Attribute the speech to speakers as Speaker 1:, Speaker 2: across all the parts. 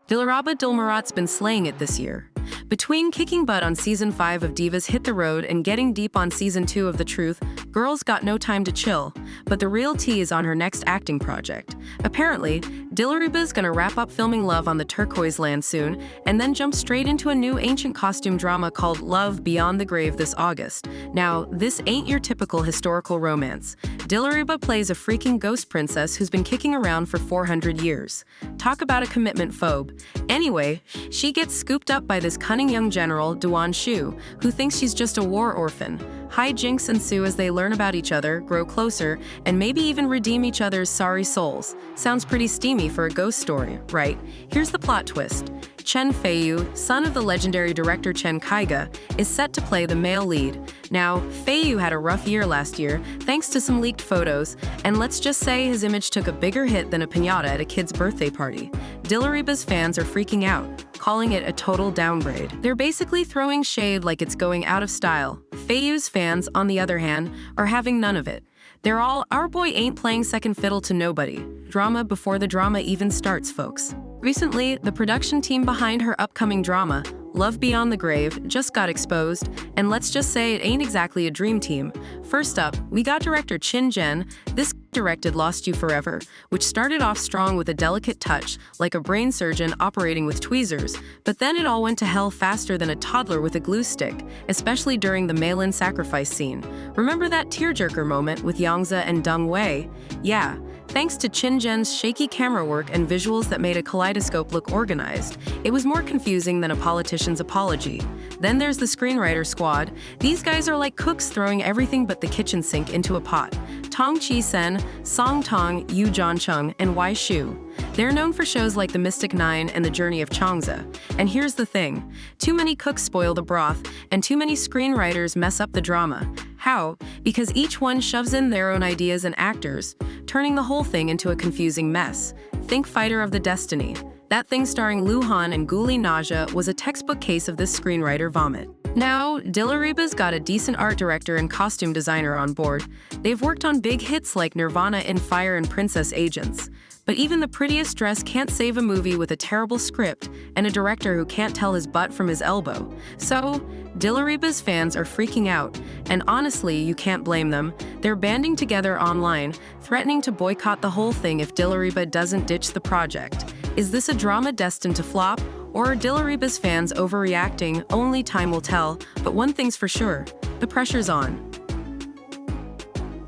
Speaker 1: Dilaraba Dilmurat's been slaying it this year. Between kicking butt on Season 5 of Divas Hit the Road and getting deep on Season 2 of The Truth, girl's got no time to chill, but the real tea is on her next acting project. Apparently, Dilariba's gonna wrap up filming Love on the Turquoise Land soon, and then jump straight into a new ancient costume drama called Love Beyond the Grave this August. Now, this ain't your typical historical romance. Dilariba plays a freaking ghost princess who's been kicking around for 400 years. Talk about a commitment phobe. Anyway, she gets scooped up by this cunning young general, Duan Shu, who thinks she's just a war orphan. Hijinks ensue as they learn about each other, grow closer, and maybe even redeem each other's sorry souls. Sounds pretty steamy for a ghost story, right? Here's the plot twist. Chen Feiyu, son of the legendary director Chen Kaiga, is set to play the male lead. Now, Feiyu had a rough year last year, thanks to some leaked photos, and let's just say his image took a bigger hit than a piñata at a kid's birthday party. Dilariba's fans are freaking out, calling it a total downgrade. They're basically throwing shade like it's going out of style. Feiyu's fans, on the other hand, are having none of it. They're all, our boy ain't playing second fiddle to nobody. Drama before the drama even starts, folks. Recently, the production team behind her upcoming drama, Love Beyond the Grave, just got exposed, and let's just say it ain't exactly a dream team. First up, we got director Qin Zhen. This directed Lost You Forever, which started off strong with a delicate touch, like a brain surgeon operating with tweezers, but then it all went to hell faster than a toddler with a glue stick, especially during the mail-in sacrifice scene. Remember that tearjerker moment with Yangza and Deng Wei? Yeah. Thanks to Qin Zhen's shaky camera work and visuals that made a kaleidoscope look organized, it was more confusing than a politician's apology. Then there's the screenwriter squad. These guys are like cooks throwing everything but the kitchen sink into a pot. Tong Chi-sen, Song Tong, Yu Zhancheng, and Wai Shu. They're known for shows like The Mystic Nine and The Journey of Changza. And here's the thing. Too many cooks spoil the broth, and too many screenwriters mess up the drama. How? Because each one shoves in their own ideas and actors, turning the whole thing into a confusing mess. Think Fighter of the Destiny. That thing starring Lu Han and Guli Naja was a textbook case of this screenwriter vomit. Now, Dilariba's got a decent art director and costume designer on board. They've worked on big hits like Nirvana in Fire and Princess Agents. But even the prettiest dress can't save a movie with a terrible script and a director who can't tell his butt from his elbow. So, Dilariba's fans are freaking out, and honestly, you can't blame them. They're banding together online, threatening to boycott the whole thing if Dilariba doesn't ditch the project. Is this a drama destined to flop, or are Dilariba's fans overreacting? Only time will tell, but one thing's for sure, the pressure's on.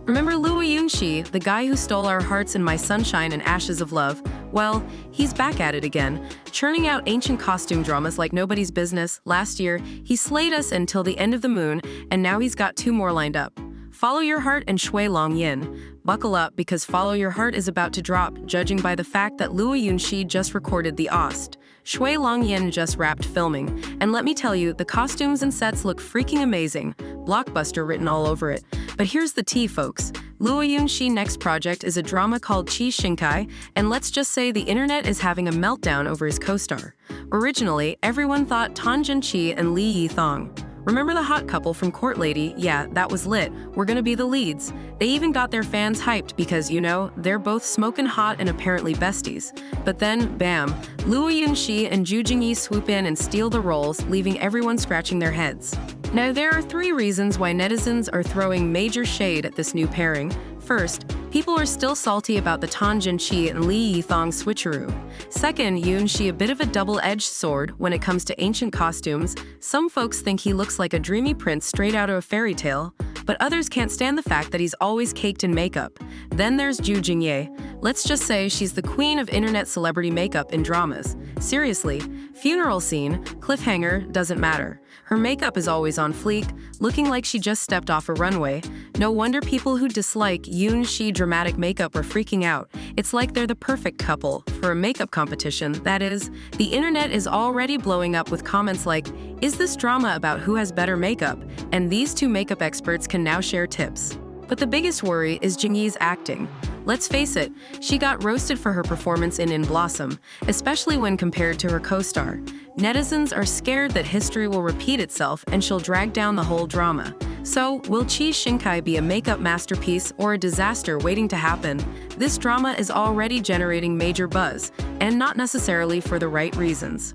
Speaker 1: Remember Luo Yunxi, the guy who stole our hearts in My Sunshine and Ashes of Love? Well, he's back at it again, churning out ancient costume dramas like nobody's business. Last year, he slayed us until the end of the moon, and now he's got 2 more lined up. Follow Your Heart and Shui Long Yin. Buckle up because Follow Your Heart is about to drop, judging by the fact that Luo Yunxi just recorded the OST. Shui Long Yin just wrapped filming, and let me tell you, the costumes and sets look freaking amazing. Blockbuster written all over it. But here's the tea, folks. Luo Yunxi's next project is a drama called Qi Xingkai, and let's just say the internet is having a meltdown over his co-star. Originally, everyone thought Tan Zhenqi and Li Yithong. Remember the hot couple from Court Lady? Yeah, that was lit. We're gonna be the leads. They even got their fans hyped because, you know, they're both smoking hot and apparently besties. But then, bam, Luo Yunxi and Zhu Jingyi swoop in and steal the roles, leaving everyone scratching their heads. Now, there are 3 reasons why netizens are throwing major shade at this new pairing. First, people are still salty about the Tan Zhenqi and Li Yithong switcheroo. Second, Yunxi a bit of a double-edged sword when it comes to ancient costumes. Some folks think he looks like a dreamy prince straight out of a fairy tale, but others can't stand the fact that he's always caked in makeup. Then there's Zhu Jingyi. Let's just say she's the queen of internet celebrity makeup in dramas. Seriously, funeral scene, cliffhanger, doesn't matter. Her makeup is always on fleek, looking like she just stepped off a runway. No wonder people who dislike Yunxi dramatic makeup are freaking out. It's like they're the perfect couple for a makeup competition, that is. The internet is already blowing up with comments like, "Is this drama about who has better makeup?" And these 2 makeup experts can now share tips. But the biggest worry is Jingyi's acting. Let's face it, she got roasted for her performance in Blossom, especially when compared to her co-star. Netizens are scared that history will repeat itself and she'll drag down the whole drama. So, will Chi Shinkai be a makeup masterpiece or a disaster waiting to happen? This drama is already generating major buzz, and not necessarily for the right reasons.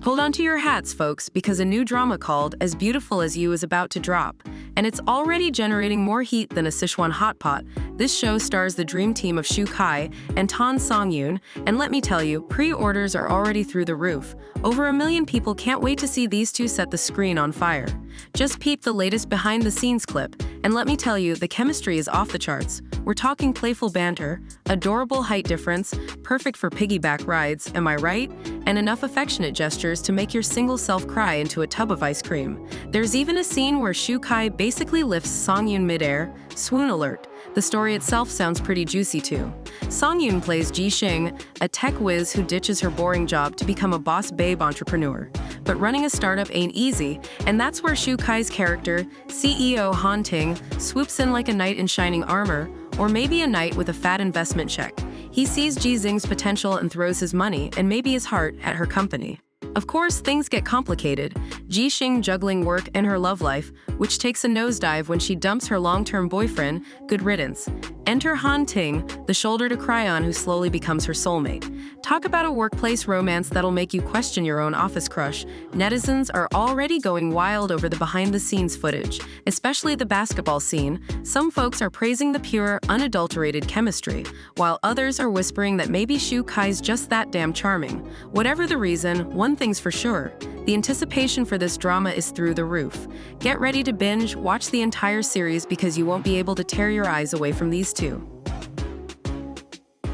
Speaker 1: Hold on to your hats, folks, because a new drama called As Beautiful as You is about to drop, and it's already generating more heat than a Sichuan hot pot. This show stars the dream team of Shu Kai and Tan Song-yoon, and let me tell you, pre-orders are already through the roof. Over 1 million people can't wait to see these two set the screen on fire. Just peep the latest behind-the-scenes clip, and let me tell you, the chemistry is off the charts. We're talking playful banter, adorable height difference, perfect for piggyback rides, am I right? And enough affectionate gestures to make your single self cry into a tub of ice cream. There's even a scene where Shu Kai basically lifts Song-yoon midair. Swoon alert. The story itself sounds pretty juicy too. Song-yoon plays Ji Xing, a tech whiz who ditches her boring job to become a boss babe entrepreneur. But running a startup ain't easy, and that's where Shu Kai's character, CEO Han Ting, swoops in like a knight in shining armor, or maybe a knight with a fat investment check. He sees Ji Xing's potential and throws his money, and maybe his heart, at her company. Of course, things get complicated. Ji Xing juggling work and her love life, which takes a nosedive when she dumps her long-term boyfriend, good riddance. Enter Han Ting, the shoulder to cry on who slowly becomes her soulmate. Talk about a workplace romance that'll make you question your own office crush. Netizens are already going wild over the behind-the-scenes footage, especially the basketball scene. Some folks are praising the pure, unadulterated chemistry, while others are whispering that maybe Shu Kai's just that damn charming. Whatever the reason, one thing's for sure. The anticipation for this drama is through the roof. Get ready to binge, watch the entire series because you won't be able to tear your eyes away from these two.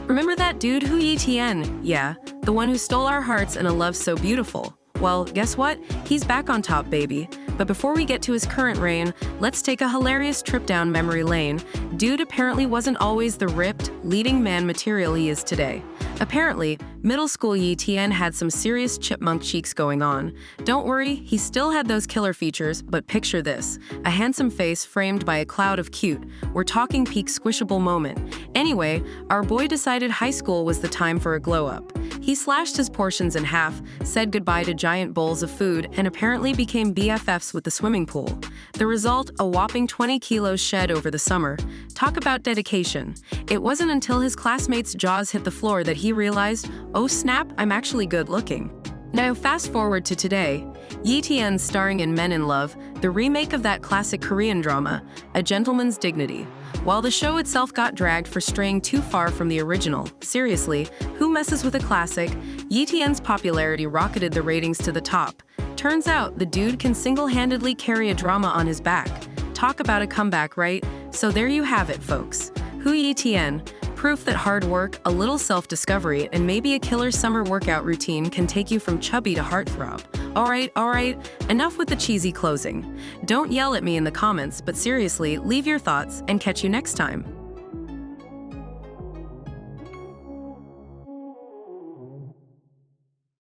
Speaker 1: Remember that dude Hu Yitian? Yeah, the one who stole our hearts in A Love So Beautiful. Well, guess what? He's back on top, baby. But before we get to his current reign, let's take a hilarious trip down memory lane. Dude apparently wasn't always the ripped, leading man material he is today. Apparently, middle school Yi Tian had some serious chipmunk cheeks going on. Don't worry, he still had those killer features, but picture this. A handsome face framed by a cloud of cute. We're talking peak squishable moment. Anyway, our boy decided high school was the time for a glow-up. He slashed his portions in half, said goodbye to giant bowls of food, and apparently became BFFs with the swimming pool. The result, a whopping 20 kilos shed over the summer. Talk about dedication. It wasn't until his classmates' jaws hit the floor that he realized, oh snap, I'm actually good looking. Now fast forward to today. Yi Tian starring in Men in Love, the remake of that classic Korean drama, A Gentleman's Dignity. While the show itself got dragged for straying too far from the original, seriously, who messes with a classic? Yi Tian's popularity rocketed the ratings to the top. Turns out, the dude can single-handedly carry a drama on his back. Talk about a comeback, right? So there you have it, folks. Hu Yi Tian. Proof that hard work, a little self-discovery, and maybe a killer summer workout routine can take you from chubby to heartthrob. Alright, enough with the cheesy closing. Don't yell at me in the comments, but seriously, leave your thoughts and catch you next time.